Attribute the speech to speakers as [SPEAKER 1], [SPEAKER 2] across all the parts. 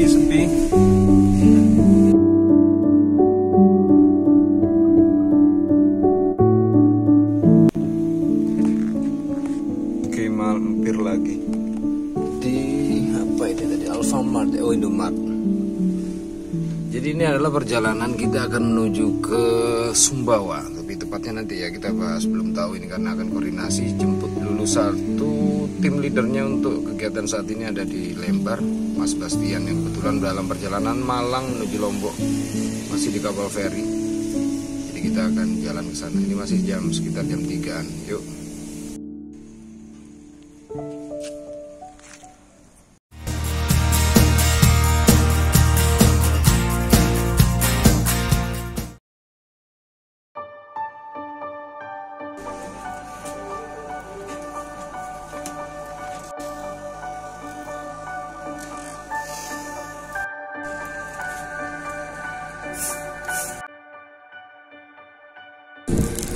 [SPEAKER 1] Sepi. Oke, mampir lagi di apa ini tadi, Alfamart, Indomart. Jadi ini adalah perjalanan kita akan menuju ke Sumbawa. Lebih tepatnya nanti ya kita bahas, belum tahu ini karena akan koordinasi jemput dulu satu tim leadernya untuk kegiatan saat ini ada di Lembar, Mas Bastian yang kebetulan dalam perjalanan Malang menuju Lombok masih di kapal feri. Jadi kita akan jalan ke sana. Ini masih sekitar jam 3-an. Yuk.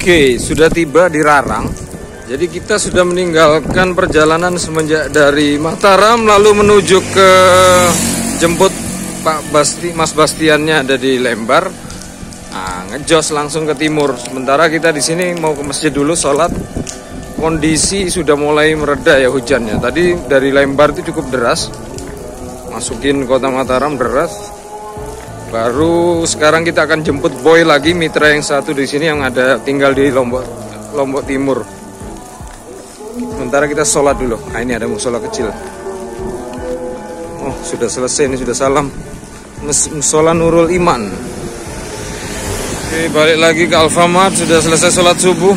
[SPEAKER 1] Oke, sudah tiba di Rarang. Jadi kita sudah meninggalkan perjalanan semenjak dari Mataram lalu menuju ke jemput Mas Bastiannya ada di Lembar. Nah, ngejos langsung ke timur. Sementara kita di sini mau ke masjid dulu sholat. Kondisi sudah mulai mereda ya hujannya. Tadi dari Lembar itu cukup deras. Masukin kota Mataram deras. Baru sekarang kita akan jemput Boy lagi, mitra yang satu di sini yang ada tinggal di Lombok Timur. Sementara kita sholat dulu. Nah, ini ada musola kecil. Oh, sudah selesai, ini sudah salam. Musola Nurul Iman. Oke, balik lagi ke Alfamart. Sudah selesai sholat subuh.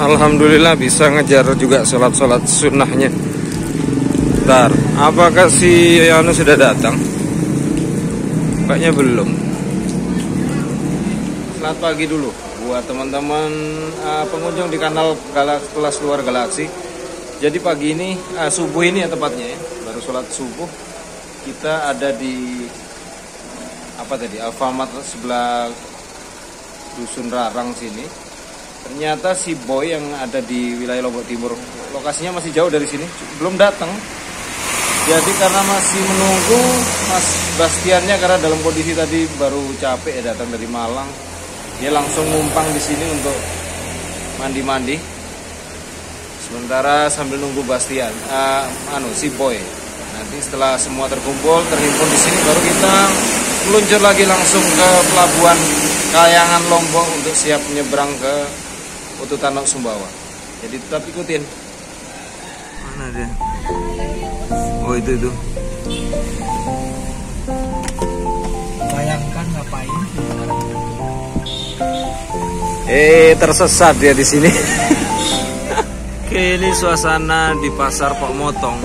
[SPEAKER 1] Alhamdulillah bisa ngejar juga sholat sunnahnya. Bentar, apakah si Anu sudah datang? Kayaknya belum. Selamat pagi dulu buat teman-teman pengunjung di kanal Kelas Luar Galaksi. Jadi pagi ini subuh ini ya tepatnya ya, baru sholat subuh. Kita ada di apa tadi, Alfamart sebelah Dusun Rarang sini. Ternyata si Boy yang ada di wilayah Lombok Timur, lokasinya masih jauh dari sini, belum datang. Jadi karena masih menunggu Mas Bastiannya, karena dalam kondisi tadi baru capek ya datang dari Malang, dia langsung numpang di sini untuk mandi-mandi. Sementara sambil nunggu Bastian, si Boy. Nanti setelah semua terkumpul, terhimpun di sini, baru kita meluncur lagi langsung ke pelabuhan Kayangan Lombok untuk siap menyeberang ke Putu Tanok Sumbawa. Jadi tetap ikutin. Mana dia? Oh itu.
[SPEAKER 2] Bayangkan ngapain?
[SPEAKER 1] Tersesat dia di sini. Oke, ini suasana di Pasar Pok Motong.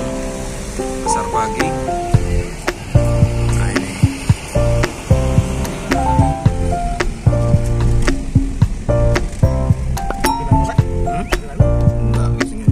[SPEAKER 1] Pasar pagi. Nah, ini. Enggak, di sini.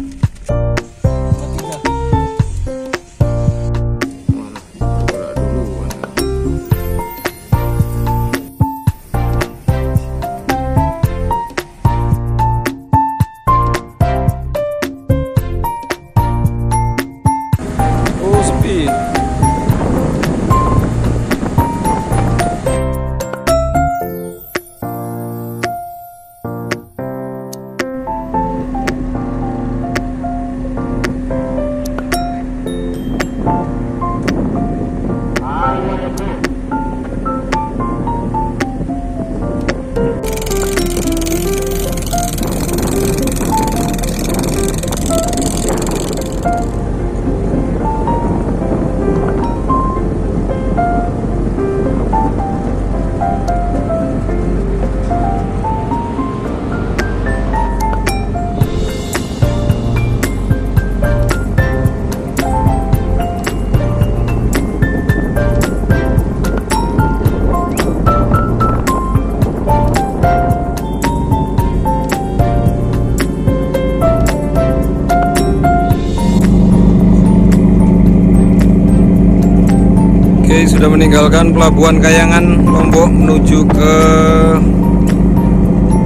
[SPEAKER 1] Sudah meninggalkan pelabuhan Kayangan Lombok menuju ke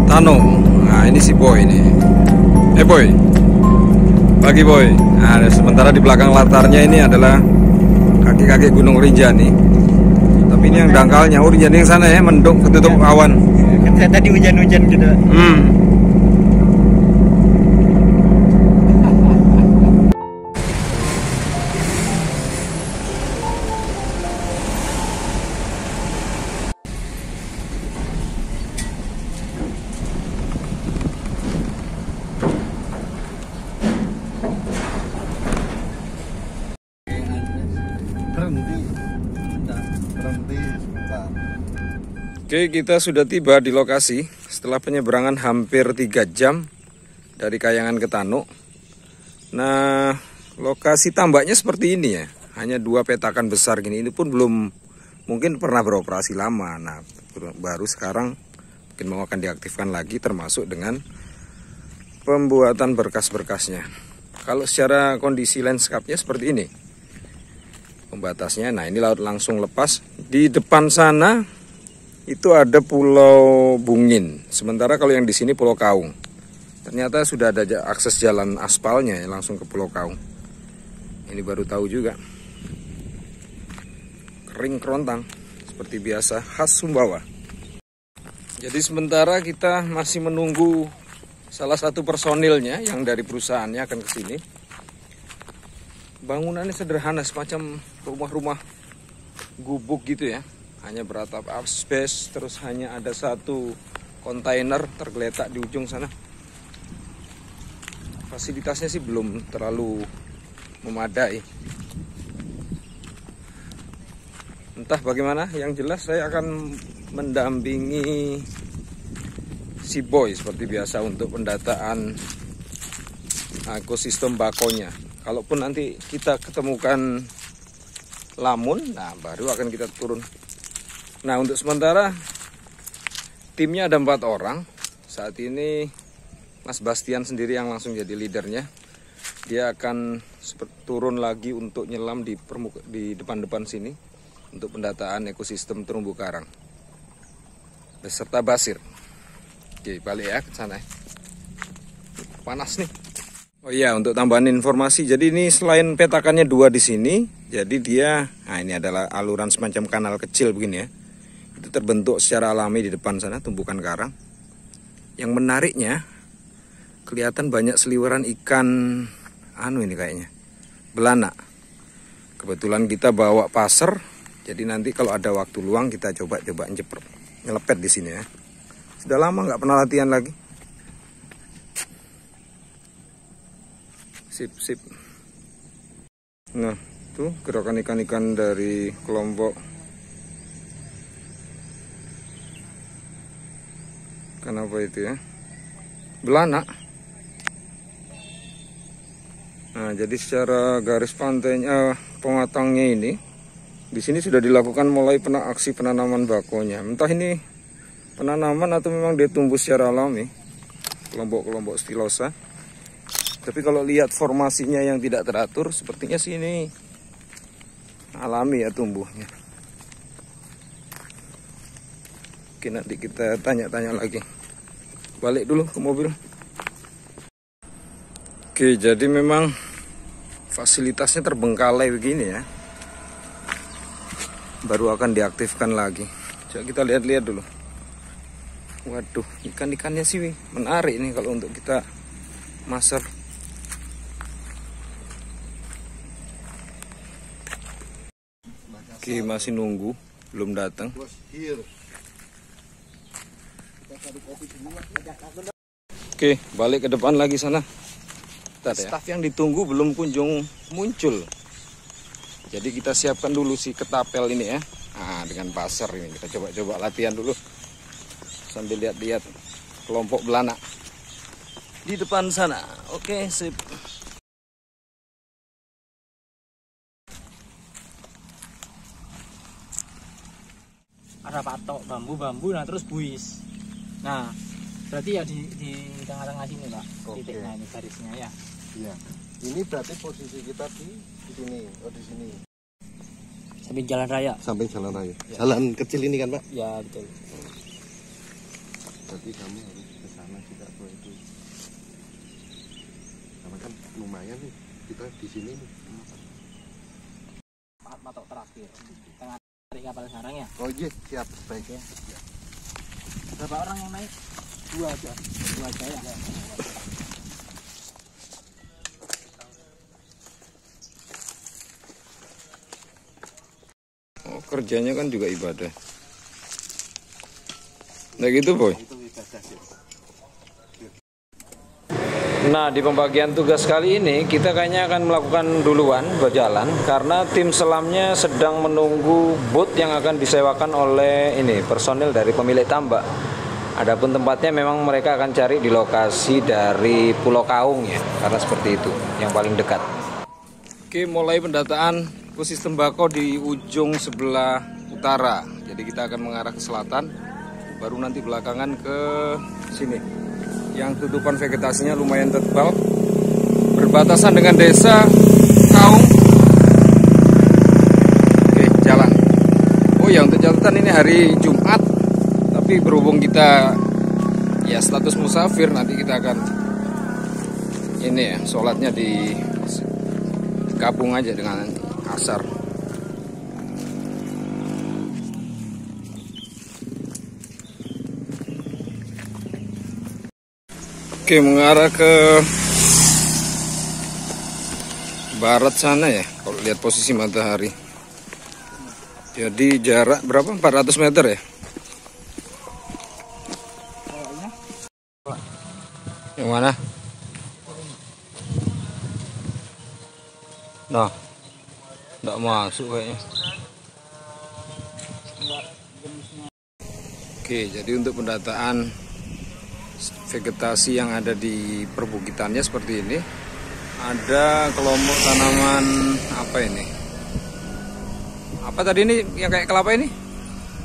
[SPEAKER 1] Tano. Nah ini si Boy ini. Boy, lagi boy. Nah, sementara di belakang latarnya ini adalah kaki-kaki Gunung Rinjani. Tapi ini yang dangkalnya, Rinjani yang sana ya, mendung ketutup awan.
[SPEAKER 2] Kan saya tadi hujan-hujan gitu.
[SPEAKER 1] Oke, kita sudah tiba di lokasi setelah penyeberangan hampir 3 jam dari Kayangan ke Tano. Nah, lokasi tambaknya seperti ini ya, hanya 2 petakan besar gini. Ini pun belum mungkin pernah beroperasi lama. Nah, baru sekarang mungkin mau akan diaktifkan lagi, termasuk dengan pembuatan berkas-berkasnya. Kalau secara kondisi landscape-nya seperti ini, pembatasnya. Nah, ini laut langsung lepas. Di depan sana itu ada Pulau Bungin. Sementara kalau yang di sini Pulau Kaung. Ternyata sudah ada akses jalan aspalnya ya, langsung ke Pulau Kaung. Ini baru tahu juga. Kering kerontang seperti biasa, khas Sumbawa. Jadi sementara kita masih menunggu salah satu personilnya yang dari perusahaannya akan ke sini. Bangunannya sederhana, semacam rumah-rumah gubuk gitu ya. Hanya beratap asbes, terus hanya ada 1 kontainer tergeletak di ujung sana. Fasilitasnya sih belum terlalu memadai. Entah bagaimana, yang jelas saya akan mendampingi si Boy seperti biasa untuk pendataan ekosistem bakonya. Kalaupun nanti kita ketemukan lamun, nah baru akan kita turun. Nah, untuk sementara timnya ada 4 orang. Saat ini Mas Bastian sendiri yang langsung jadi leadernya. Dia akan turun lagi untuk nyelam di depan-depan sini untuk pendataan ekosistem terumbu karang beserta Basir. Oke, balik ya ke sana. Panas nih. Oh iya, untuk tambahan informasi, jadi ini selain petakannya 2 di sini, jadi dia, nah ini adalah aluran semacam kanal kecil begini ya. Itu terbentuk secara alami di depan sana, tumbukan karang. Yang menariknya, kelihatan banyak seliweran ikan, ini kayaknya, belanak. Kebetulan kita bawa pasir, jadi nanti kalau ada waktu luang kita coba nyelepet di sini ya. Sudah lama nggak pernah latihan lagi. Sip. Nah, tuh gerakan ikan-ikan dari kelompok apa itu ya, belanak. Nah, jadi secara garis pantainya, pengatangnya ini di sini sudah dilakukan mulai aksi penanaman bakonya. Entah ini penanaman atau memang dia tumbuh secara alami, kelompok-kelompok stilosa. Tapi kalau lihat formasinya yang tidak teratur, sepertinya sih ini alami ya tumbuhnya. Oke, nanti kita tanya-tanya lagi. Balik dulu ke mobil. Oke, jadi memang fasilitasnya terbengkalai begini ya. Baru akan diaktifkan lagi. Coba kita lihat-lihat dulu. Waduh, ikan-ikannya sih menarik nih kalau untuk kita master. Oke, masih nunggu, belum datang. Oke, balik ke depan lagi sana. Staf yang ditunggu belum kunjung muncul. Jadi kita siapkan dulu si ketapel ini ya. Nah, dengan pasir ini kita coba latihan dulu. Sambil lihat-lihat kelompok belanak di depan sana. Oke, sip.
[SPEAKER 2] Ada patok bambu, nah terus buis. Nah, berarti ya di tengah-tengah sini Pak, titiknya ini garisnya ya.
[SPEAKER 3] Iya. Ini berarti posisi kita di sini, di sini.
[SPEAKER 2] Samping jalan raya.
[SPEAKER 3] Samping jalan raya. Ya. Jalan kecil ini kan Pak?
[SPEAKER 2] Ya betul.
[SPEAKER 3] Berarti kamu harus ke sana juga, itu. Karena kan lumayan nih kita di sini nih.
[SPEAKER 2] Patok terakhir. Tengah tarik kapal sarang ya.
[SPEAKER 3] Oh iya, siap, baik ya.
[SPEAKER 2] Berapa orang yang naik? 2 aja. 2 aja ya.
[SPEAKER 1] Oh, kerjanya kan juga ibadah. Nah gitu boy. Nah, di pembagian tugas kali ini kita kayaknya akan melakukan duluan berjalan karena tim selamnya sedang menunggu boot yang akan disewakan oleh ini personil dari pemilik tambak. Adapun tempatnya memang mereka akan cari di lokasi dari Pulau Kaung ya, karena seperti itu yang paling dekat. Oke, mulai pendataan posisi tembakau di ujung sebelah utara. Jadi kita akan mengarah ke selatan, baru nanti belakangan ke sini. Yang tutupan vegetasinya lumayan tebal, berbatasan dengan desa Kaung. Oke, jalan. Oh ya, untuk catatan ini hari Jumat, tapi berhubung kita ya status musafir, nanti kita akan ini ya, sholatnya di gabung aja dengan asar. Oke, mengarah ke barat sana ya, kalau lihat posisi matahari. Jadi jarak berapa? 400 meter ya? Yang mana? Nah, nggak masuk kayaknya. Oke, jadi untuk pendataan vegetasi yang ada di perbukitannya seperti ini. Ada kelompok tanaman apa ini? Apa tadi ini yang kayak kelapa ini?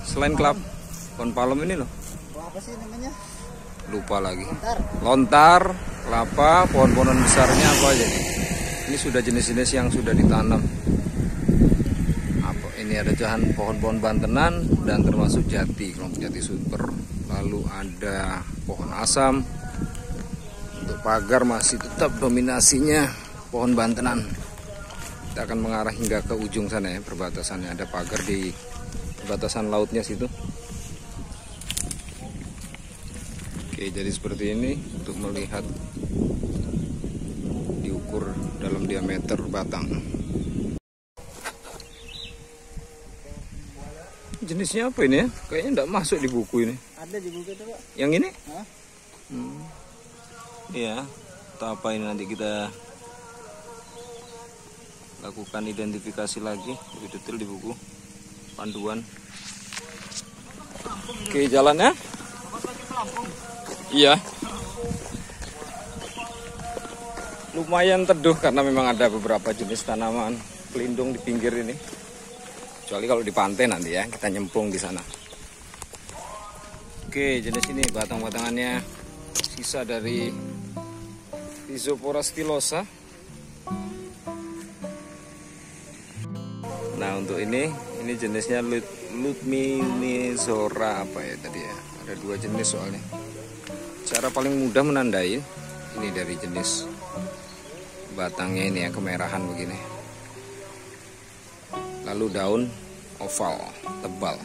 [SPEAKER 1] Selain kelapa, pohon palem ini loh.
[SPEAKER 2] Apa sih namanya?
[SPEAKER 1] Lupa lagi. Lontar, kelapa, pohon-pohonan besarnya apa aja nih? Ini sudah jenis-jenis yang sudah ditanam. Apa ini ada pohon-pohon bantenan dan termasuk jati, kelompok jati super. Lalu ada pohon asam. Untuk pagar masih tetap dominasinya pohon bantenan. Kita akan mengarah hingga ke ujung sana ya, perbatasannya. Ada pagar di perbatasan lautnya situ. Oke, jadi seperti ini untuk melihat diukur dalam diameter batang. Jenisnya apa ini ya? Kayaknya enggak masuk di buku ini.
[SPEAKER 2] Ada di buku itu, Pak.
[SPEAKER 1] Yang ini?
[SPEAKER 2] Hah?
[SPEAKER 1] Iya. Atau apa ini, nanti kita lakukan identifikasi lagi lebih detail di buku panduan. Oke, jalannya. Iya. Lumayan teduh karena memang ada beberapa jenis tanaman pelindung di pinggir ini. Kecuali kalau di pantai nanti ya, kita nyemplung di sana. Oke, jenis ini batang-batangannya sisa dari Rhizopora stylosa. Nah, untuk ini jenisnya Ludminizora apa ya tadi ya? Ada 2 jenis soalnya. Cara paling mudah menandai ini dari jenis batangnya ini ya, kemerahan begini. Lalu daun oval tebal.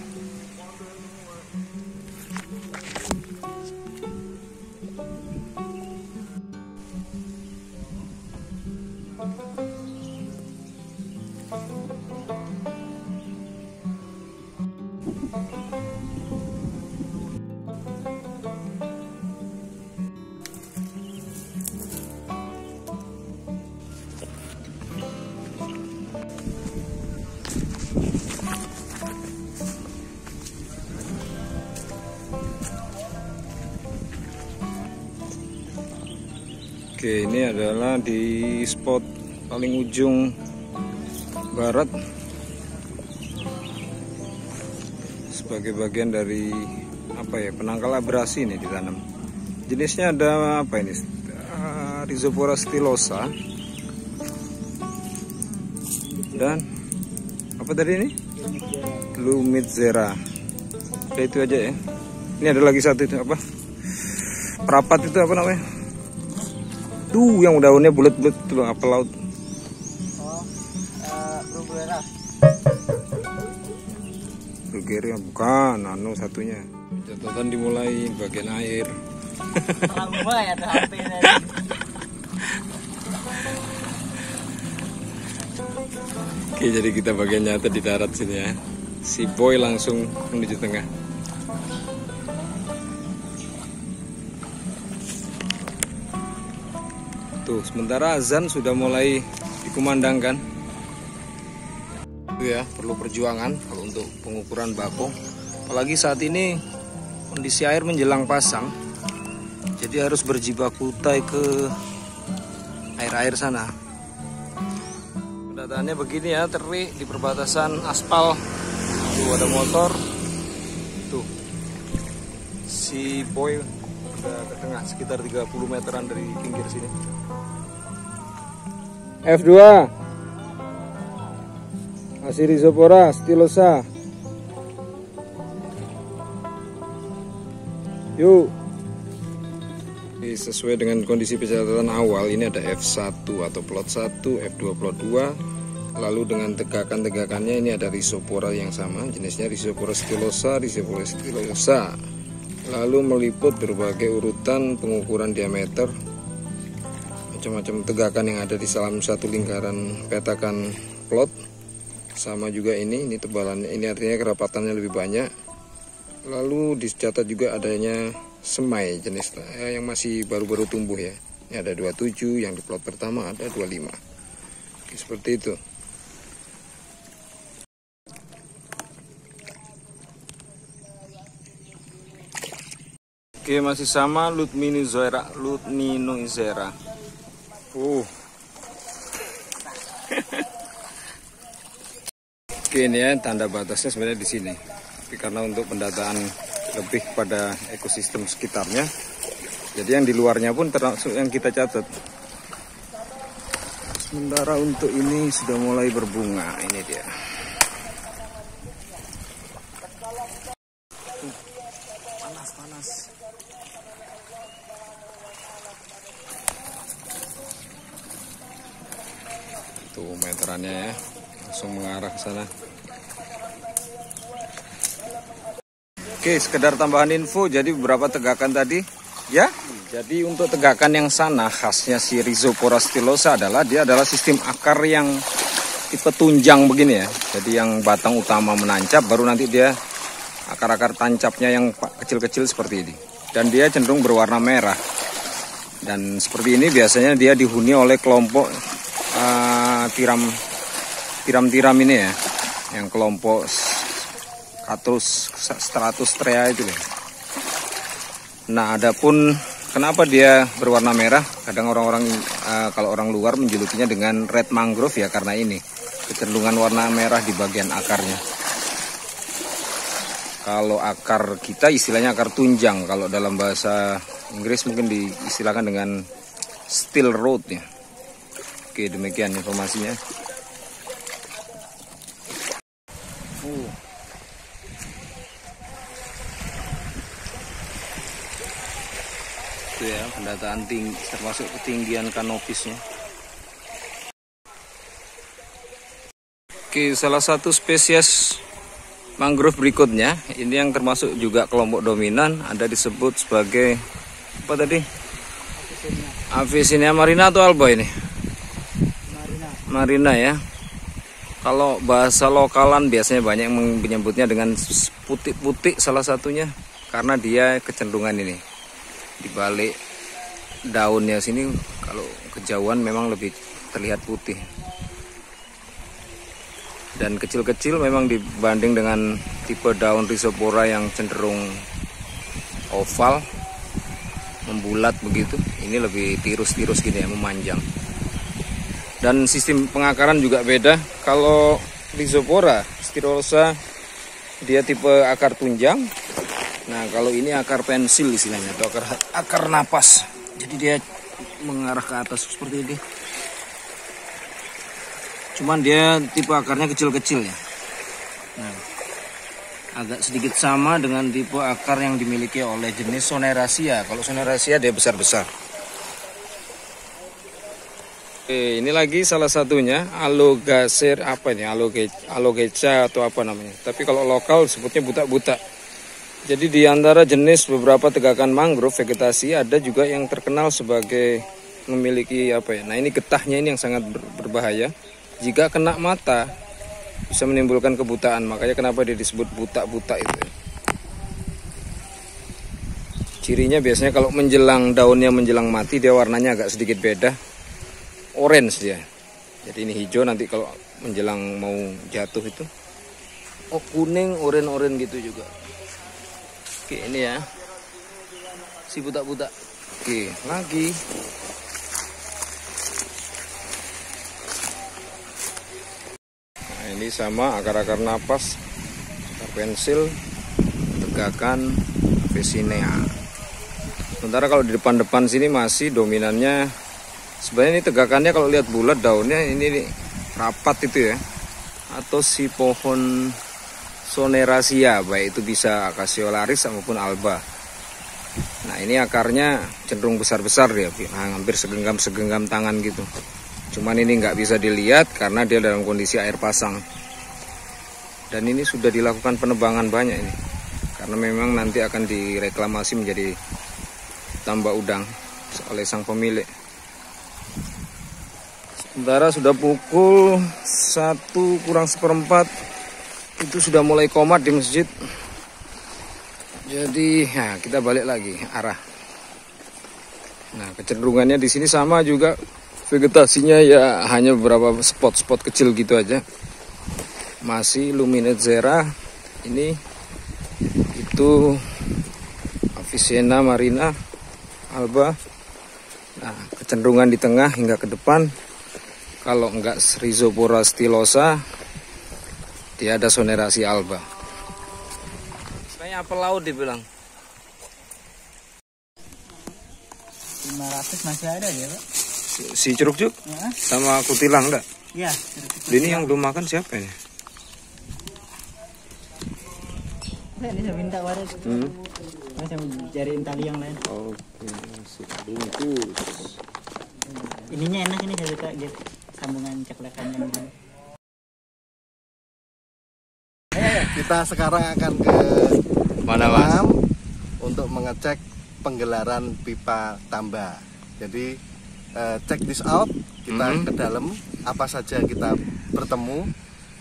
[SPEAKER 1] Oke, ini adalah di spot paling ujung barat sebagai bagian dari apa ya, penangkal abrasi ini ditanam. Jenisnya ada apa ini? Rhizopora stylosa dan apa tadi ini? Lumizera. Oke, itu aja ya. Ini ada lagi satu itu apa? Perapat itu apa namanya? Tuh yang daunnya bulat-bulat itu loh, apel laut.
[SPEAKER 2] Oh, Bruguera.
[SPEAKER 1] Bruguera bukan, anu satunya. Catatan dimulai bagian air.
[SPEAKER 2] Lama ya tuh HP ini.
[SPEAKER 1] Oke, jadi kita bagian nyata di darat sini ya. Si boy langsung menuju tengah. Tuh, sementara azan sudah mulai dikumandangkan. Itu ya, perlu perjuangan kalau untuk pengukuran bakau. Apalagi saat ini kondisi air menjelang pasang. Jadi harus berjibaku ke air-air sana. Pendataannya begini ya, terik di perbatasan aspal. Tuh ada motor. Tuh. Si boy udah ke tengah sekitar 30 meteran dari pinggir sini. F2. Masih Rhizopora stylosa. Yuk. Sesuai dengan kondisi pencatatan awal, ini ada F1 atau plot 1, F2 plot 2. Lalu dengan tegakan-tegakannya ini ada Rhizopora yang sama, jenisnya Rhizopora stylosa, Rhizopora stylosa. Lalu meliput berbagai urutan pengukuran diameter, macam-macam tegakan yang ada di dalam satu lingkaran petakan plot. Sama juga ini tebalannya, ini artinya kerapatannya lebih banyak. Lalu dicatat juga adanya semai jenis yang masih baru-baru tumbuh ya. Ini ada 27, yang di plot pertama ada 25. Oke, seperti itu. Oke, masih sama Ludminoizera. Oke, ini ya tanda batasnya sebenarnya di sini. Tapi karena untuk pendataan lebih pada ekosistem sekitarnya, jadi yang di luarnya pun termasuk yang kita catat. Sementara untuk ini sudah mulai berbunga, ini dia. Panas. Tuh meterannya ya, langsung mengarah ke sana. Oke, sekedar tambahan info, jadi beberapa tegakan tadi ya. Jadi untuk tegakan yang sana, khasnya si Rhizopora stylosa adalah dia adalah sistem akar yang tipe tunjang begini ya. Jadi yang batang utama menancap, baru nanti dia akar-akar tancapnya yang kecil-kecil seperti ini. Dan dia cenderung berwarna merah. Dan seperti ini biasanya dia dihuni oleh kelompok tiram-tiram ini ya, yang kelompok Stratostrea itu ya. Nah, adapun kenapa dia berwarna merah? Kadang orang-orang kalau orang luar menjulukinya dengan red mangrove ya, karena ini kecenderungan warna merah di bagian akarnya. Kalau akar kita istilahnya akar tunjang, kalau dalam bahasa Inggris mungkin diistilahkan dengan steel root ya. Oke, demikian informasinya. Itu ya pendataan tinggi, termasuk ketinggian kanopisnya. Oke, salah satu spesies mangrove berikutnya, ini yang termasuk juga kelompok dominan, ada disebut sebagai apa tadi? Avicennia marina atau alba ini? Marina ya. Kalau bahasa lokalan biasanya banyak yang menyebutnya dengan putih-putih salah satunya, karena dia kecenderungan ini di balik daunnya sini, kalau kejauhan memang lebih terlihat putih. Dan kecil-kecil memang dibanding dengan tipe daun Rhizopora yang cenderung oval, membulat begitu. Ini lebih tirus-tirus gini ya, memanjang. Dan sistem pengakaran juga beda. Kalau Rhizopora stylosa dia tipe akar tunjang. Nah, kalau ini akar pensil istilahnya, atau akar napas. Jadi dia mengarah ke atas seperti ini. Cuman dia tipe akarnya kecil-kecil ya. Nah, agak sedikit sama dengan tipe akar yang dimiliki oleh jenis Soneraceae. Kalau Soneraceae dia besar-besar. Oke, ini lagi salah satunya alogacer apa ini? Alogeca atau apa namanya? Tapi kalau lokal sebutnya buta-buta. Jadi di antara jenis beberapa tegakan mangrove vegetasi ada juga yang terkenal sebagai memiliki apa ya? Nah, ini getahnya ini yang sangat berbahaya. Jika kena mata bisa menimbulkan kebutaan. Makanya kenapa dia disebut buta-buta itu. Cirinya biasanya kalau menjelang daunnya menjelang mati dia warnanya agak sedikit beda. Orange dia. Jadi ini hijau, nanti kalau menjelang mau jatuh itu kuning, oranye gitu juga. Oke, ini ya si buta-buta. Oke, lagi nah, ini sama akar-akar napas, akar pensil, tegakan Avicennia. Sementara kalau di depan-depan sini masih dominannya sebenarnya ini tegakannya kalau lihat bulat daunnya ini rapat itu ya, atau si pohon Sonerasia, baik itu bisa Acaciolaris maupun alba. Nah, ini akarnya cenderung besar-besar dia, hampir segenggam tangan gitu. Cuman ini nggak bisa dilihat karena dia dalam kondisi air pasang. Dan ini sudah dilakukan penebangan banyak ini, karena memang nanti akan direklamasi menjadi tambak udang oleh sang pemilik. Sementara sudah pukul 1:04 itu sudah mulai komat di masjid. Jadi ya kita balik lagi arah. Nah, kecenderungannya di sini sama juga, vegetasinya ya hanya beberapa spot-spot kecil gitu aja. Masih Luminezera, ini itu Avicennia marina, alba. Nah, kecenderungan di tengah hingga ke depan. Kalau enggak Rhizopora stylosa, dia ada Sonerasia alba. Kayaknya apel laut dibilang.
[SPEAKER 2] 500 masih ada ya, Pak?
[SPEAKER 1] Si curug-curug
[SPEAKER 2] Ya.
[SPEAKER 1] sama kutilang enggak?
[SPEAKER 2] Iya.
[SPEAKER 1] Ini yang belum makan siapa ini?
[SPEAKER 2] Ini saya minta waris. Saya cariin tali yang lain.
[SPEAKER 1] Oke, si bungkus.
[SPEAKER 2] Ininya enak ini, saya suka gitu. Sambungan ceklekannya gitu.
[SPEAKER 3] Kita sekarang akan ke
[SPEAKER 1] Mana, Mas?
[SPEAKER 3] dalam untuk mengecek penggelaran pipa tambak. Jadi check this out, kita ke dalam, apa saja kita bertemu,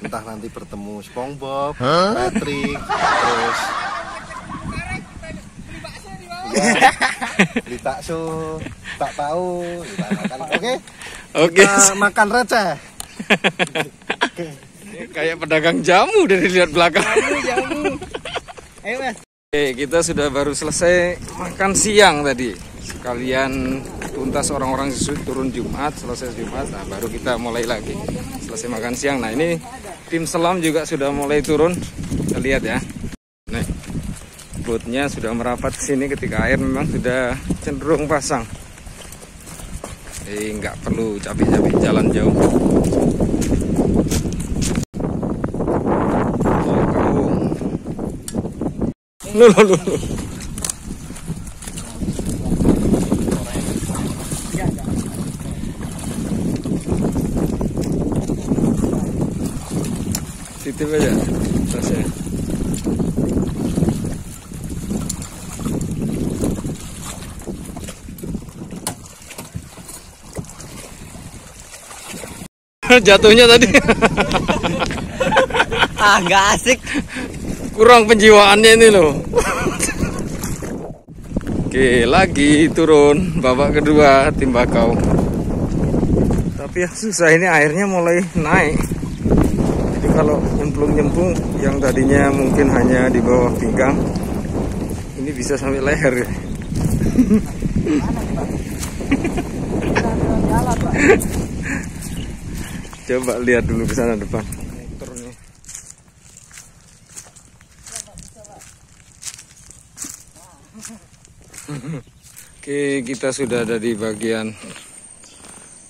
[SPEAKER 3] entah nanti bertemu SpongeBob, Patrick, terus beli bakso, tak tahu, oke?
[SPEAKER 1] Oke.
[SPEAKER 3] Kita makan receh.
[SPEAKER 1] Kayak pedagang jamu dari lihat belakang.
[SPEAKER 2] Jamu. Ayo, Mas.
[SPEAKER 1] Oke, kita sudah baru selesai makan siang tadi. Sekalian tuntas orang-orang turun Jumat, selesai Jumat, nah baru kita mulai lagi. Selesai makan siang. Nah, ini tim selam juga sudah mulai turun. Kita lihat ya. Nih, bootnya sudah merapat ke sini ketika air memang sudah cenderung pasang. Jadi nggak perlu capek-capek jalan jauh. Loh. Titip aja tasnya. Jatuhnya tadi.
[SPEAKER 2] Nggak asik.
[SPEAKER 1] Kurang penjiwaannya ini loh. Oke, lagi turun babak kedua tim bakau. Tapi ya susah, ini airnya mulai naik. Jadi kalau nyemplung yang tadinya mungkin hanya di bawah pinggang, ini bisa sampai leher. Coba lihat dulu ke sana depan. Oke, kita sudah ada di bagian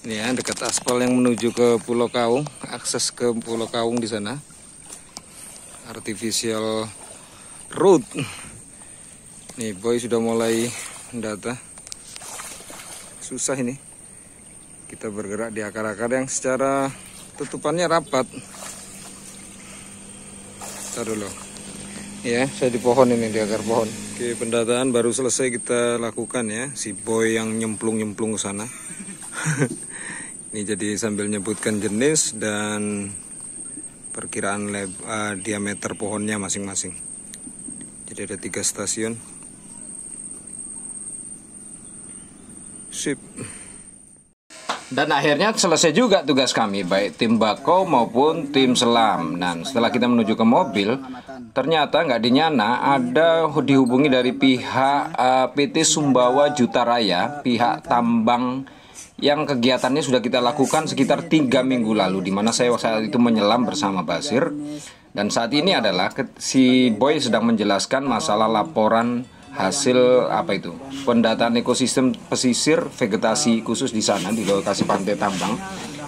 [SPEAKER 1] ini ya, dekat aspal yang menuju ke Pulau Kaung, akses ke Pulau Kaung di sana. Artificial road. Nih, boy sudah mulai mendata. Susah ini. Kita bergerak di akar-akar yang secara tutupannya rapat. Bentar dulu. Ya, saya di pohon ini, di akar pohon. Oke, pendataan baru selesai kita lakukan ya. Si boy yang nyemplung-nyemplung ke sana. Ini jadi sambil nyebutkan jenis dan perkiraan diameter pohonnya masing-masing. Jadi ada 3 stasiun. Sip. Dan akhirnya selesai juga tugas kami, baik tim bako maupun tim selam. Dan setelah kita menuju ke mobil, ternyata nggak dinyana ada dihubungi dari pihak PT Sumbawa Jutaraya, pihak tambang yang kegiatannya sudah kita lakukan sekitar 3 minggu lalu, di mana saya saat itu menyelam bersama Basir. Dan saat ini adalah si Boy sedang menjelaskan masalah laporan hasil pendataan ekosistem pesisir vegetasi khusus di sana di lokasi pantai tambang.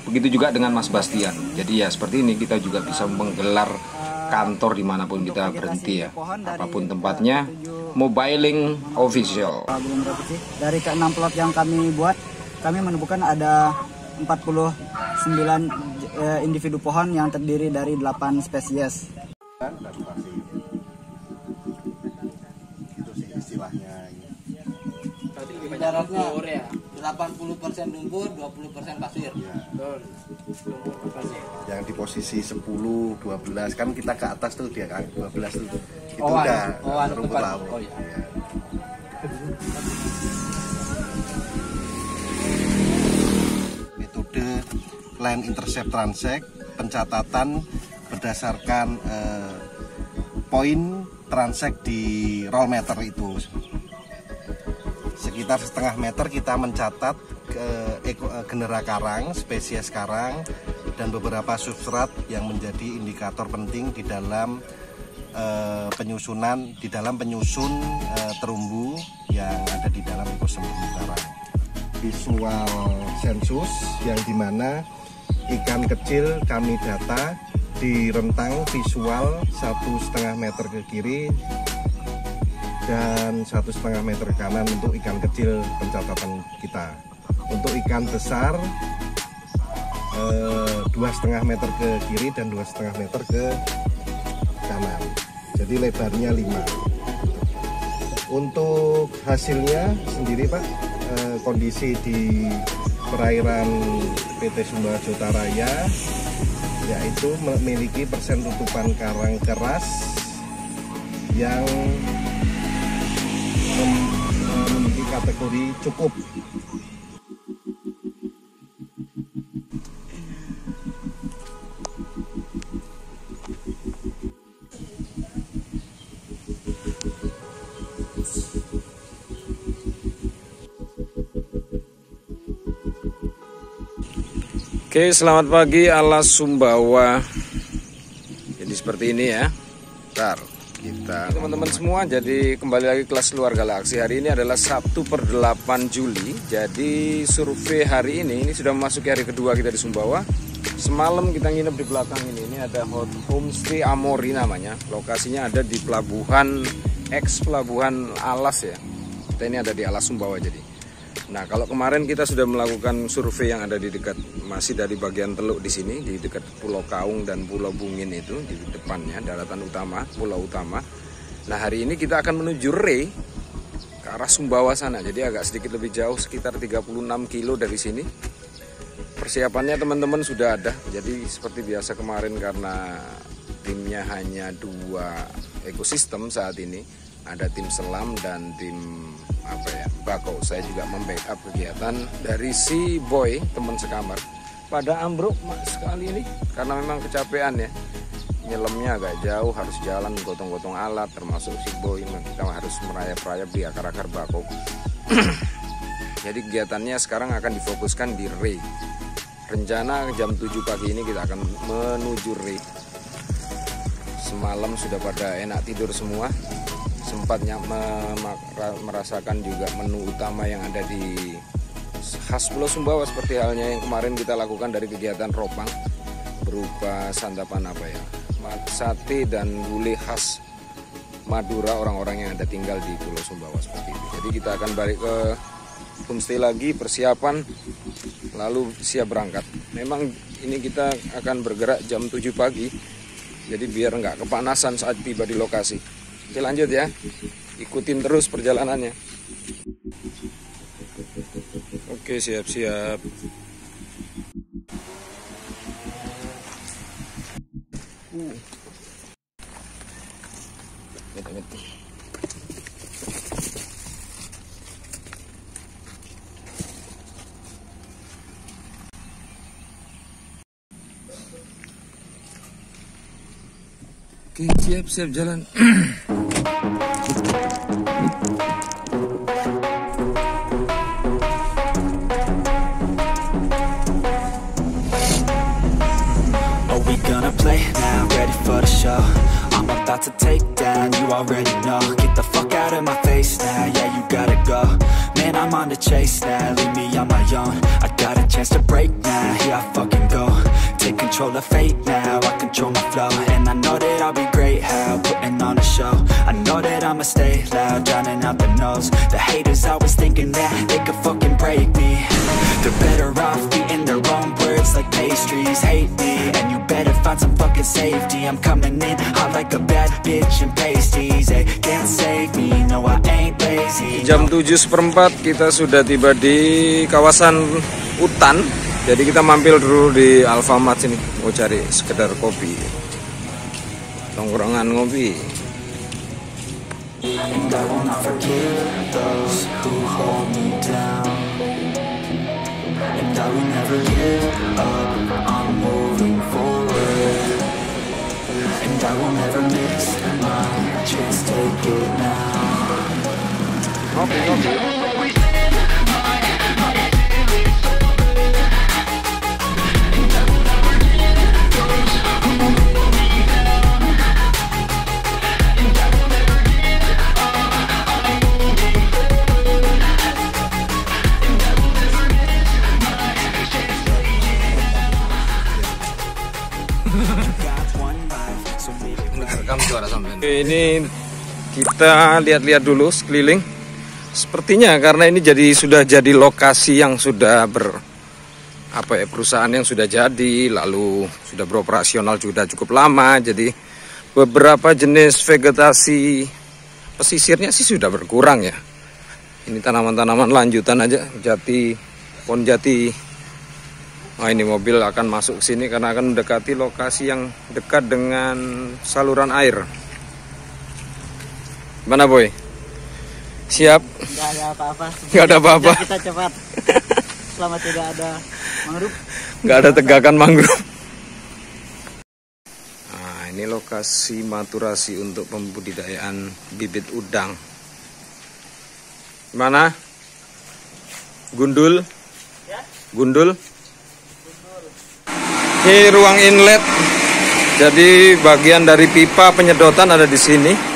[SPEAKER 1] Begitu juga dengan Mas Bastian. Jadi ya seperti ini kita juga bisa menggelar kantor dimanapun kita berhenti ya, apapun tempatnya. Mobiling official.
[SPEAKER 4] Dari ke-6 plot yang kami buat, kami menemukan ada 49 individu pohon yang terdiri dari 8 spesies.
[SPEAKER 5] Ibaratnya 80% lumpur, 20% pasir.
[SPEAKER 3] Ya. Yang di posisi 10, 12 kan kita ke atas tuh, dia 12 tuh. Itu udah rumput laut.
[SPEAKER 5] Oh, iya.
[SPEAKER 3] Ya. Metode land intercept transect, pencatatan berdasarkan poin transect di roll meter itu. Sekitar setengah meter kita mencatat genera karang, spesies karang, dan beberapa substrat yang menjadi indikator penting di dalam penyusun terumbu yang ada di dalam ekosistem karang. Visual sensus yang dimana ikan kecil kami data di rentang visual 1,5 meter ke kiri dan 1,5 meter ke kanan untuk ikan kecil pencatatan kita. Untuk ikan besar 2,5 meter ke kiri dan 2,5 meter ke kanan. Jadi lebarnya 5. Untuk hasilnya sendiri Pak, kondisi di perairan PT Sumbawa Jutaraya yaitu memiliki persen tutupan karang keras yang memiliki kategori cukup.
[SPEAKER 1] Oke, selamat pagi Alas Sumbawa. Jadi seperti ini ya. Bentar, kita teman-teman semua, jadi kembali lagi kelas luar galaksi. Hari ini adalah Sabtu per 8 Juli. Jadi survei hari ini sudah memasuki hari kedua kita di Sumbawa. Semalam kita nginep di belakang ini. Ini ada Homestay Amori namanya. Lokasinya ada di pelabuhan Pelabuhan Alas ya. Kita ini ada di Alas Sumbawa jadi. Nah, kalau kemarin kita sudah melakukan survei yang ada di dekat, masih dari bagian Teluk di sini, di dekat Pulau Kaung dan Pulau Bungin itu di depannya, daratan utama, pulau utama. Nah, hari ini kita akan menuju Re ke arah Sumbawa sana. Jadi agak sedikit lebih jauh, sekitar 36 kilo dari sini. Persiapannya teman-teman sudah ada. Jadi seperti biasa kemarin karena timnya hanya 2 ekosistem saat ini, ada tim selam dan tim bako. Saya juga membackup kegiatan dari si Boy, teman sekamar. Pada ambruk sekali ini karena memang kecapean ya, nyelemnya agak jauh, harus jalan gotong-gotong alat, termasuk si Boy. Kita harus merayap-rayap di akar-akar bako. Jadi kegiatannya sekarang akan difokuskan di Re. Rencana jam 7 pagi ini kita akan menuju Re. Semalam sudah pada enak tidur semua, sempatnya merasakan juga menu utama yang ada di khas Pulau Sumbawa, seperti halnya yang kemarin kita lakukan dari kegiatan Ropang, berupa santapan sate dan gulai khas Madura orang-orang yang ada tinggal di Pulau Sumbawa seperti itu. Jadi kita akan balik ke homestay lagi, persiapan lalu siap berangkat. Memang ini kita akan bergerak jam 7 pagi, jadi biar nggak kepanasan saat tiba di lokasi. Oke, lanjut ya, ikutin terus perjalanannya. Oke, siap-siap. Oke, siap-siap jalan.
[SPEAKER 6] Play now, ready for the show. I'm about to take down, you already know. Get the fuck out of my face now, yeah, you gotta go. Man, I'm on the chase now, leave me on my own. I got a chance to break now, here I fucking go. Take control of fate now, I control my flow. And I know that I'll be great, how putting on a show. I know that I'ma stay loud, drowning out the noise. The haters always thinking that they could fucking break me. They're better off eating their own words like pastries. Hate me, and you better find some fucking safety. I'm coming in hot like a bad bitch and pasties. They can't save me, no I ain't lazy.
[SPEAKER 1] Jam 7:04 kita sudah tiba di kawasan hutan. Jadi kita mampir dulu di Alfamart sini, mau cari sekedar kopi, tongkrongan ngopi.
[SPEAKER 6] And I will not forget those who hold me down. And I will never give up, I'm moving forward. And I will never miss my chance, take it now.
[SPEAKER 1] Ngopi. Ini kita lihat-lihat dulu sekeliling. Sepertinya karena ini sudah jadi lokasi yang sudah perusahaan yang sudah jadi, lalu sudah beroperasional juga cukup lama. Jadi beberapa jenis vegetasi pesisirnya sih sudah berkurang ya. Ini tanaman-tanaman lanjutan aja, pohon jati. Nah, ini mobil akan masuk ke sini karena akan mendekati lokasi yang dekat dengan saluran air. Mana boy? Siap?
[SPEAKER 4] Nggak ada apa-apa.
[SPEAKER 1] Nggak ada apa-apa.
[SPEAKER 4] Kita cepat. Selama tidak ada mangrove.
[SPEAKER 1] Nggak ada tegakan mangrove. Nah, ini lokasi maturasi untuk pembudidayaan bibit udang. Mana? Gundul? Gundul? Ini ruang inlet. Jadi bagian dari pipa penyedotan ada di sini.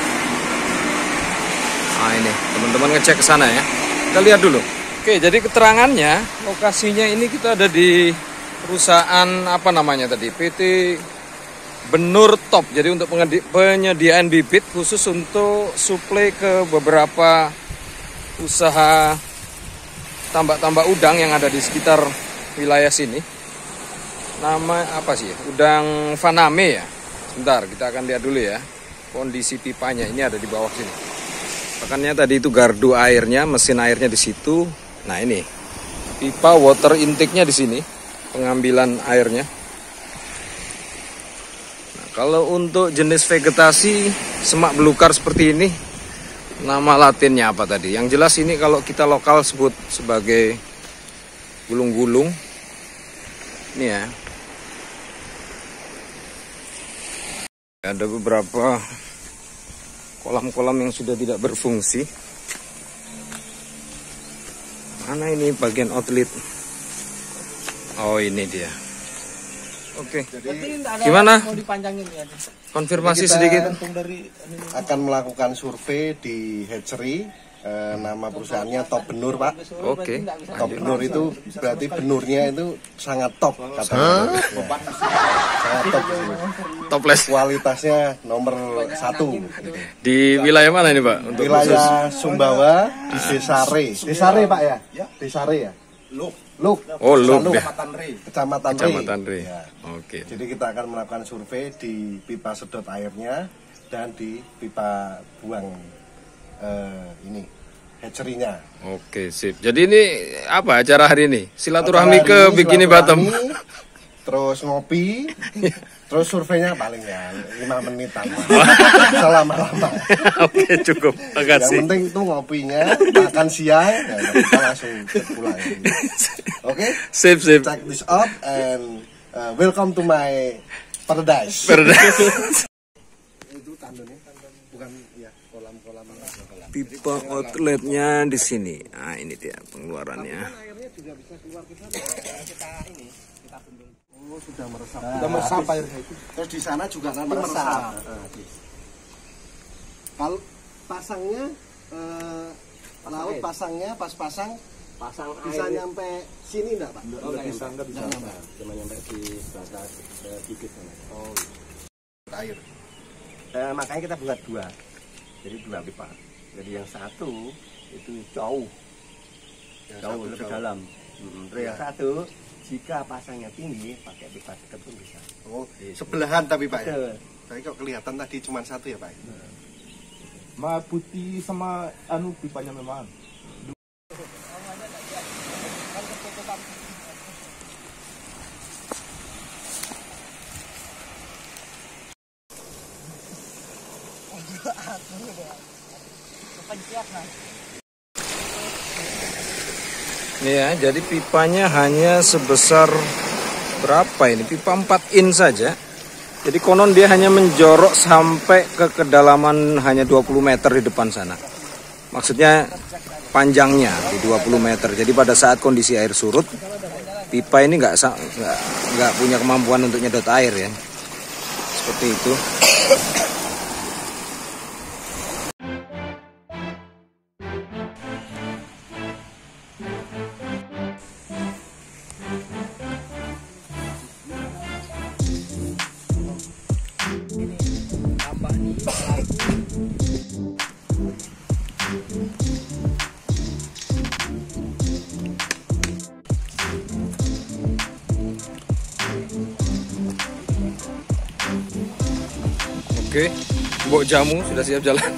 [SPEAKER 1] Nah, ini teman-teman ngecek ke sana ya. Kita lihat dulu. Oke, jadi keterangannya lokasinya ini kita ada di perusahaan apa namanya tadi? PT Benur Top. Jadi untuk penyediaan bibit khusus untuk suplai ke beberapa usaha tambak-tambak udang yang ada di sekitar wilayah sini. Nama apa sih? Udang Faname ya. Sebentar, kita akan lihat dulu ya. Kondisi pipanya ini ada di bawah sini. Makanya tadi itu gardu airnya, mesin airnya di situ. Nah, ini pipa water intake-nya di sini, pengambilan airnya. Nah, kalau untuk jenis vegetasi semak belukar seperti ini, nama latinnya apa tadi? Yang jelas ini kalau kita lokal sebut sebagai gulung-gulung. Ini ya. Ada beberapa kolam-kolam yang sudah tidak berfungsi. Mana ini bagian outlet? Oh, ini dia. Oke. Gimana?
[SPEAKER 2] Mau dipanjangin ya?
[SPEAKER 1] Konfirmasi sedikit.
[SPEAKER 3] Akan melakukan survei di hatchery. Nama perusahaannya Top Benur, Pak.
[SPEAKER 1] Oke.
[SPEAKER 3] Top Benur itu berarti benurnya itu sangat top katanya. Sangat top.
[SPEAKER 1] Toples.
[SPEAKER 3] Kualitasnya nomor 1.
[SPEAKER 1] Di wilayah mana ini, Pak? Untuk
[SPEAKER 3] wilayah Sumbawa di Desa Re. Desa Re, Pak ya? Desa Re ya? Luk.
[SPEAKER 1] Oh, Luk, ya.
[SPEAKER 3] Kecamatan Ri.
[SPEAKER 1] Ri.
[SPEAKER 3] Ya.
[SPEAKER 1] Oke.
[SPEAKER 3] Jadi kita akan melakukan survei di pipa sedot airnya dan di pipa buang ini hatchery-nya.
[SPEAKER 1] Oke, sip. Jadi ini apa acara hari ini? Silaturahmi ke Bikini Bottom.
[SPEAKER 3] Terus ngopi, terus surveinya paling ya 5 menitan. Selama-lama.
[SPEAKER 1] Oke, cukup. Terima
[SPEAKER 3] Yang
[SPEAKER 1] kasih.
[SPEAKER 3] penting itu ngopinya, makan siang, ya, kita langsung pulang. Oke?
[SPEAKER 1] Sip.
[SPEAKER 3] Check this out and welcome to my paradise. Itu tandonnya, bukan ya kolam-kolam.
[SPEAKER 1] Pipa outletnya di sini. Nah, ini dia pengeluarannya.
[SPEAKER 3] Airnya juga bisa keluar ke sana. Kita ini, kita bendung. Oh, sudah meresap. Sudah meresap airnya itu. Terus di sana juga nanti meresap. Kalau pasangnya laut pasangnya pas pasang bisa nyampe sini enggak, Pak? Enggak bisa. Cuma nyampe di batas dikit. Oh. Air.
[SPEAKER 7] Makanya kita buat 2. Jadi 2 pipa. Jadi yang satu itu jauh lebih dalam. Terus yang satu jika pasangnya tinggi pakai pipa dekat pun bisa.
[SPEAKER 3] Oh, sebelahan tapi Pak.
[SPEAKER 7] Betul.
[SPEAKER 3] Tapi kok kelihatan tadi cuma satu ya Pak?
[SPEAKER 8] Ma putih sama pipanya memang.
[SPEAKER 1] Ini ya, jadi pipanya hanya sebesar berapa ini? Pipa 4 in saja. Jadi konon dia hanya menjorok sampai ke kedalaman hanya 20 meter di depan sana. Maksudnya panjangnya di 20 meter. Jadi pada saat kondisi air surut, pipa ini nggak punya kemampuan untuk nyedot air ya. Seperti itu. Oke, Mbok Jamu sudah siap jalan.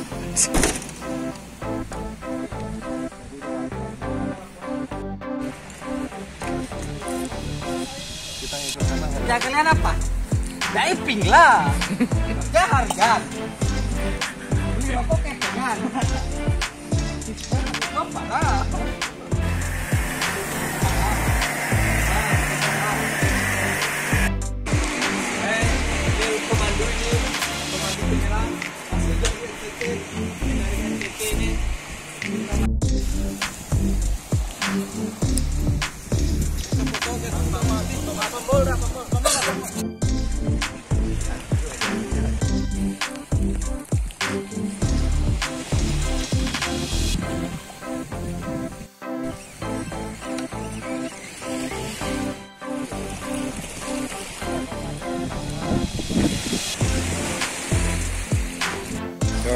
[SPEAKER 2] Ya kalian apa? Diving lah. Ya harga. Beli rokok kekengan. Apa lah?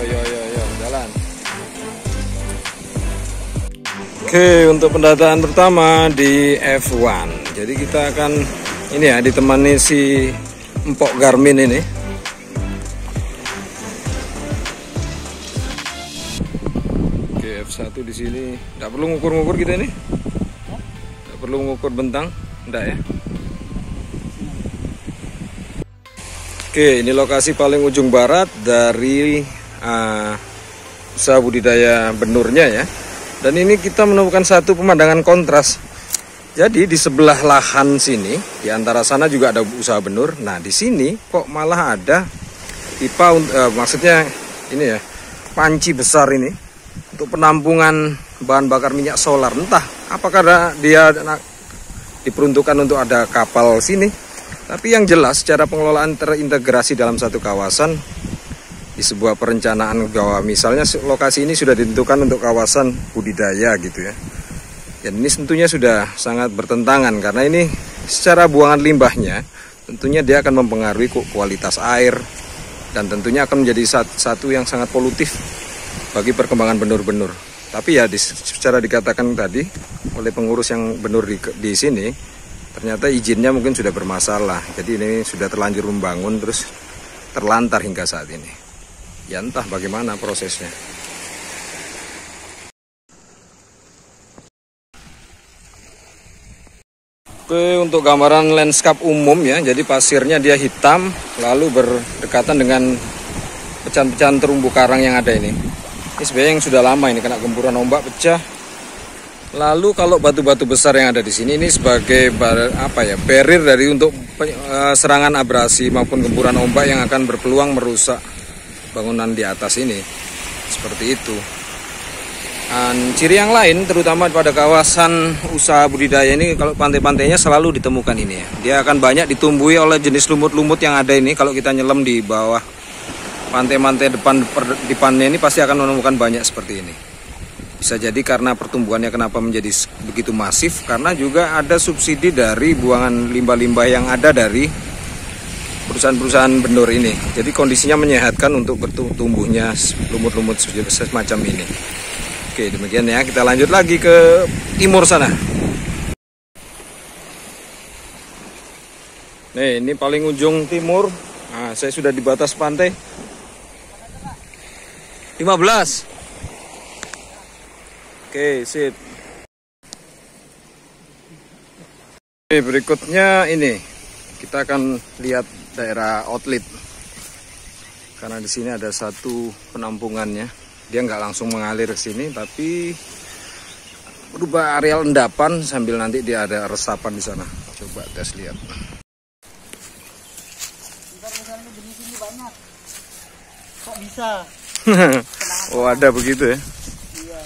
[SPEAKER 1] Yo, jalan. Oke, untuk pendataan pertama di F1. Jadi kita akan ini ya ditemani si Empok Garmin ini. Oke, F1 di sini. Nggak perlu ngukur-ngukur kita ini. Nggak perlu ngukur bentang, enggak ya. Oke, ini lokasi paling ujung barat dari usaha budidaya benurnya ya. Dan ini kita menemukan satu pemandangan kontras. Jadi di sebelah lahan sini, di antara sana juga ada usaha benur. Nah di sini kok malah ada pipa, maksudnya ini ya, panci besar ini untuk penampungan bahan bakar minyak solar. Entah apakah dia diperuntukkan untuk ada kapal sini. Tapi yang jelas secara pengelolaan terintegrasi dalam satu kawasan. Di sebuah perencanaan bahwa misalnya lokasi ini sudah ditentukan untuk kawasan budidaya gitu ya. Dan ini tentunya sudah sangat bertentangan karena ini secara buangan limbahnya tentunya dia akan mempengaruhi kualitas air dan tentunya akan menjadi satu yang sangat polutif bagi perkembangan benur-benur. Tapi ya secara dikatakan tadi oleh pengurus yang benur di sini, ternyata izinnya mungkin sudah bermasalah. Jadi ini sudah terlanjur membangun terus terlantar hingga saat ini. Ya entah bagaimana prosesnya. Oke, untuk gambaran landscape umum ya. Jadi pasirnya dia hitam lalu berdekatan dengan pecahan-pecahan terumbu karang yang ada ini. Ini sebenarnya yang sudah lama ini kena gempuran ombak pecah. Lalu kalau batu-batu besar yang ada di sini ini sebagai barrier dari untuk serangan abrasi maupun gempuran ombak yang akan berpeluang merusak bangunan di atas ini. Seperti itu. Dan ciri yang lain terutama pada kawasan usaha budidaya ini, kalau pantai-pantainya selalu ditemukan ini ya. Dia akan banyak ditumbuhi oleh jenis lumut-lumut yang ada ini. Kalau kita nyelam di bawah pantai-pantai depannya ini pasti akan menemukan banyak seperti ini. Bisa jadi karena pertumbuhannya kenapa menjadi begitu masif, karena juga ada subsidi dari buangan limbah-limbah yang ada dari perusahaan-perusahaan benur ini. Jadi kondisinya menyehatkan untuk bertumbuhnya lumut-lumut semacam ini. Oke, demikian ya, kita lanjut lagi ke timur sana. Nih, ini paling ujung timur. Nah, saya sudah di batas pantai. 15. Oke, sip. Oke, berikutnya ini kita akan lihat daerah outlet. Karena di sini ada satu penampungannya. Dia nggak langsung mengalir ke sini, tapi berubah areal endapan sambil nanti dia ada resapan di sana. Coba tes lihat.
[SPEAKER 4] Kok bisa?
[SPEAKER 1] Oh, ada begitu ya? Iya.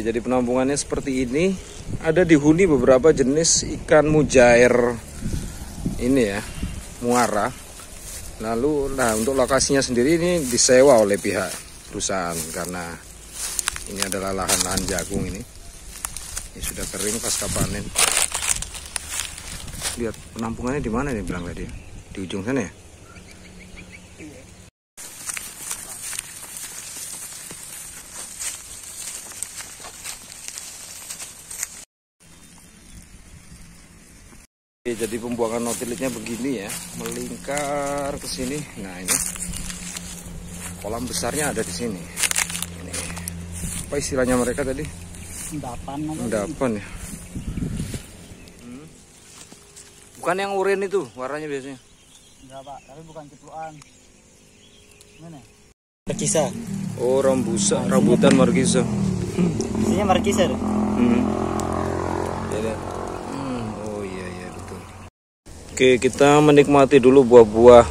[SPEAKER 1] Jadi penampungannya seperti ini. Ada dihuni beberapa jenis ikan mujair ini ya, muara. Lalu, untuk lokasinya sendiri ini disewa oleh pihak perusahaan karena ini adalah lahan-lahan jagung ini. Ini sudah kering pasca panen. Lihat penampungannya di mana nih bilang tadi? Di ujung sana ya? Jadi pembuangan nautilitnya begini ya, melingkar ke sini. Nah, ini kolam besarnya ada di sini. Ini apa istilahnya mereka tadi? Endapan ya. Bukan yang urin itu warnanya biasanya.
[SPEAKER 4] Enggak Pak, tapi bukan cipluan. Mana?
[SPEAKER 2] Markisa.
[SPEAKER 1] Oh, rambutan markisa.
[SPEAKER 2] Isinya markisa deh.
[SPEAKER 1] Oke, kita menikmati dulu buah-buah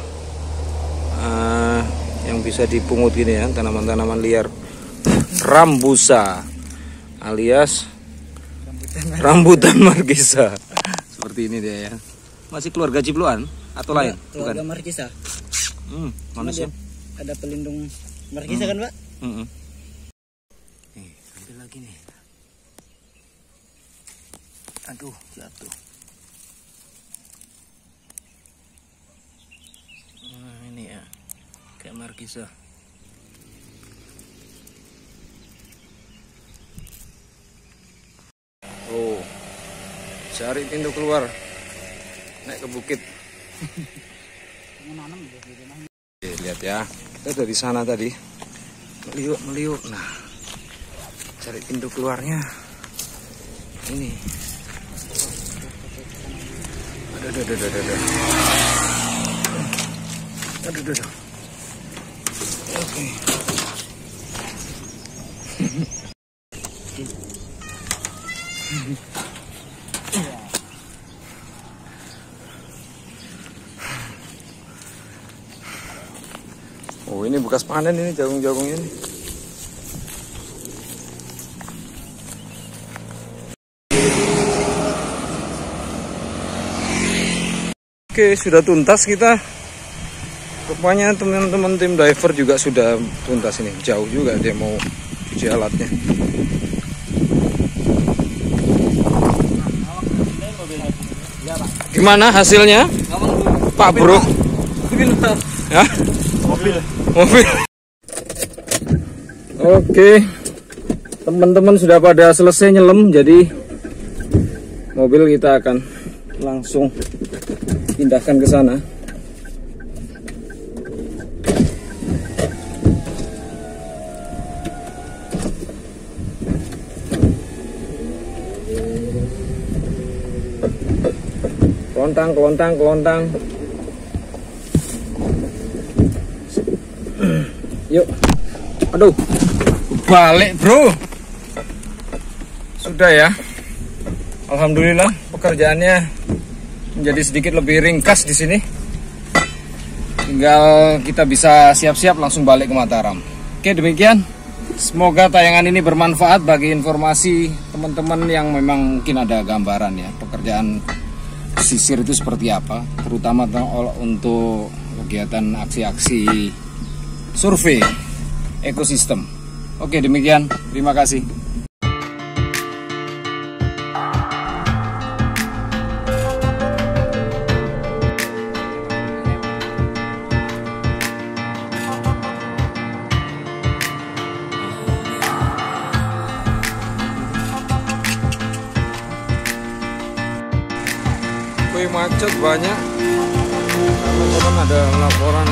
[SPEAKER 1] yang bisa dipungut gini ya, tanaman-tanaman liar. Rambusa alias rambutan markisa. Seperti ini dia ya. Masih keluarga cipluan atau lain?
[SPEAKER 2] Keluarga markisa.
[SPEAKER 1] Manusia.
[SPEAKER 2] Ada pelindung markisa kan, Pak?
[SPEAKER 1] Nih, ambil lagi nih. Aduh, jatuh. Ini ya, kayak markisa. Oh, cari pintu keluar, naik ke bukit. Oke, lihat ya, kita dari sana tadi meliuk. Nah, cari pintu keluarnya ini. Aduh. Oke. Oh, ini bekas panen ini jagung-jagung ini. Oke, sudah tuntas kita. Rupanya teman-teman tim diver juga sudah tuntas ini. Jauh juga dia mau cuci alatnya. Gimana hasilnya? Pak Bro? Ya? Mobil. Oke, teman-teman sudah pada selesai nyelam, jadi mobil kita akan langsung pindahkan ke sana. Kelontang. Yuk. Aduh. Balik, bro. Sudah ya. Alhamdulillah pekerjaannya menjadi sedikit lebih ringkas di sini. Tinggal kita bisa siap-siap langsung balik ke Mataram. Oke, demikian. Semoga tayangan ini bermanfaat bagi informasi teman-teman yang memang mungkin ada gambaran ya pekerjaan sisir itu seperti apa, terutama untuk kegiatan aksi-aksi survei ekosistem. Oke, demikian. Terima kasih. Macet banyak. Teman-teman ada laporan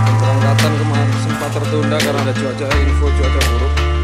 [SPEAKER 1] keberangkatan kemarin sempat tertunda karena ada info cuaca buruk.